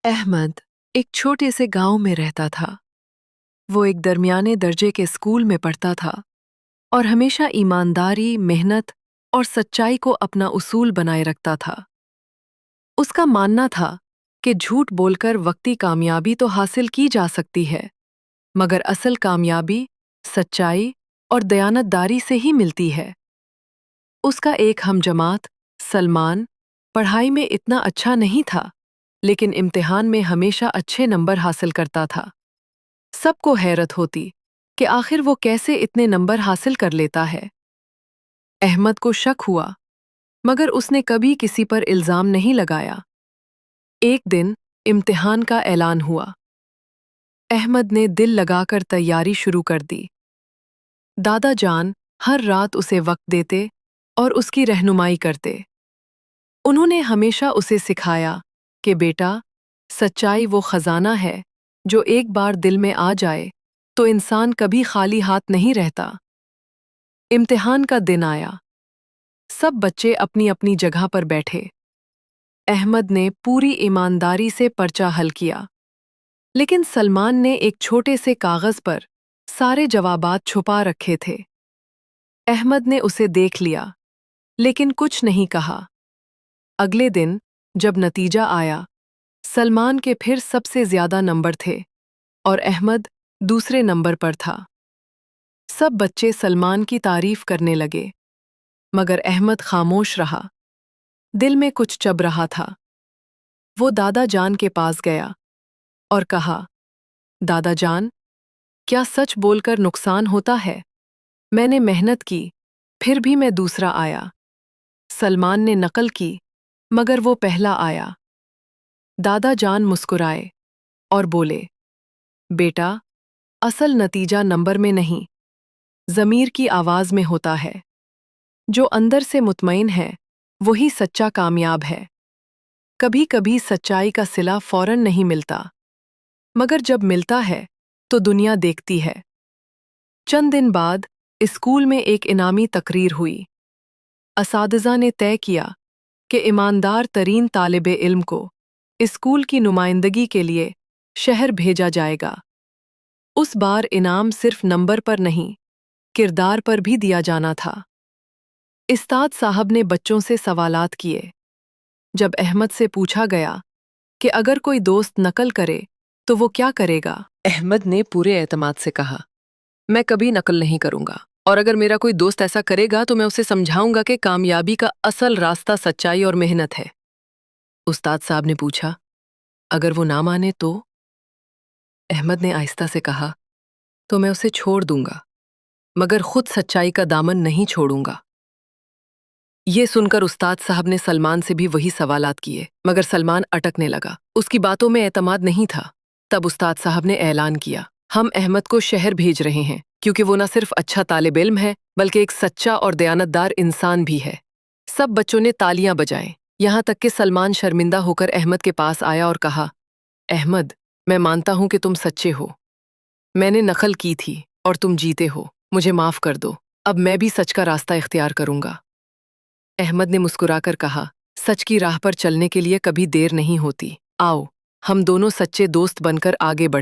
अहमद एक छोटे से गांव में रहता था। वो एक दरमियाने दर्जे के स्कूल में पढ़ता था और हमेशा ईमानदारी, मेहनत और सच्चाई को अपना उसूल बनाए रखता था। उसका मानना था कि झूठ बोलकर वक्ती कामयाबी तो हासिल की जा सकती है, मगर असल कामयाबी सच्चाई और दयानतदारी से ही मिलती है। उसका एक हमजमात सलमान पढ़ाई में इतना अच्छा नहीं था, लेकिन इम्तिहान में हमेशा अच्छे नंबर हासिल करता था। सबको हैरत होती कि आखिर वो कैसे इतने नंबर हासिल कर लेता है। अहमद को शक हुआ, मगर उसने कभी किसी पर इल्जाम नहीं लगाया। एक दिन इम्तिहान का ऐलान हुआ। अहमद ने दिल लगाकर तैयारी शुरू कर दी। दादा जान हर रात उसे वक्त देते और उसकी रहनुमाई करते। उन्होंने हमेशा उसे सिखाया कि बेटा, सच्चाई वो खजाना है जो एक बार दिल में आ जाए तो इंसान कभी खाली हाथ नहीं रहता। इम्तिहान का दिन आया। सब बच्चे अपनी अपनी जगह पर बैठे। अहमद ने पूरी ईमानदारी से पर्चा हल किया, लेकिन सलमान ने एक छोटे से कागज पर सारे जवाबात छुपा रखे थे। अहमद ने उसे देख लिया, लेकिन कुछ नहीं कहा। अगले दिन जब नतीजा आया, सलमान के फिर सबसे ज्यादा नंबर थे और अहमद दूसरे नंबर पर था। सब बच्चे सलमान की तारीफ करने लगे, मगर अहमद खामोश रहा। दिल में कुछ चब रहा था। वो दादा जान के पास गया और कहा, दादा जान, क्या सच बोलकर नुकसान होता है? मैंने मेहनत की, फिर भी मैं दूसरा आया। सलमान ने नकल की, मगर वो पहला आया। दादा जान मुस्कुराए और बोले, बेटा, असल नतीजा नंबर में नहीं, ज़मीर की आवाज़ में होता है। जो अंदर से मुतमईन है, वही सच्चा कामयाब है। कभी कभी सच्चाई का सिला फौरन नहीं मिलता, मगर जब मिलता है तो दुनिया देखती है। चंद दिन बाद स्कूल में एक इनामी तकरीर हुई। असातिज़ा ने तय किया कि ईमानदार तरीन तालिबे इल्म को स्कूल की नुमाइंदगी के लिए शहर भेजा जाएगा। उस बार इनाम सिर्फ नंबर पर नहीं, किरदार पर भी दिया जाना था। उस्ताद साहब ने बच्चों से सवालात किए। जब अहमद से पूछा गया कि अगर कोई दोस्त नकल करे तो वो क्या करेगा, अहमद ने पूरे एतमाद से कहा, मैं कभी नकल नहीं करूंगा, और अगर मेरा कोई दोस्त ऐसा करेगा तो मैं उसे समझाऊंगा कि कामयाबी का असल रास्ता सच्चाई और मेहनत है। उस्ताद साहब ने पूछा, अगर वो ना माने तो? अहमद ने आहिस्ता से कहा, तो मैं उसे छोड़ दूंगा, मगर खुद सच्चाई का दामन नहीं छोड़ूंगा। ये सुनकर उस्ताद साहब ने सलमान से भी वही सवालात किए, मगर सलमान अटकने लगा। उसकी बातों में एतमाद नहीं था। तब उस्ताद साहब ने ऐलान किया, हम अहमद को शहर भेज रहे हैं, क्योंकि वो न सिर्फ अच्छा तालिब इल्म है, बल्कि एक सच्चा और दयानतदार इंसान भी है। सब बच्चों ने तालियां बजाईं, यहाँ तक कि सलमान शर्मिंदा होकर अहमद के पास आया और कहा, अहमद, मैं मानता हूं कि तुम सच्चे हो। मैंने नकल की थी और तुम जीते हो। मुझे माफ कर दो। अब मैं भी सच का रास्ता इख्तियार करूंगा। अहमद ने मुस्कुराकर कहा, सच की राह पर चलने के लिए कभी देर नहीं होती। आओ, हम दोनों सच्चे दोस्त बनकर आगे बढ़ें।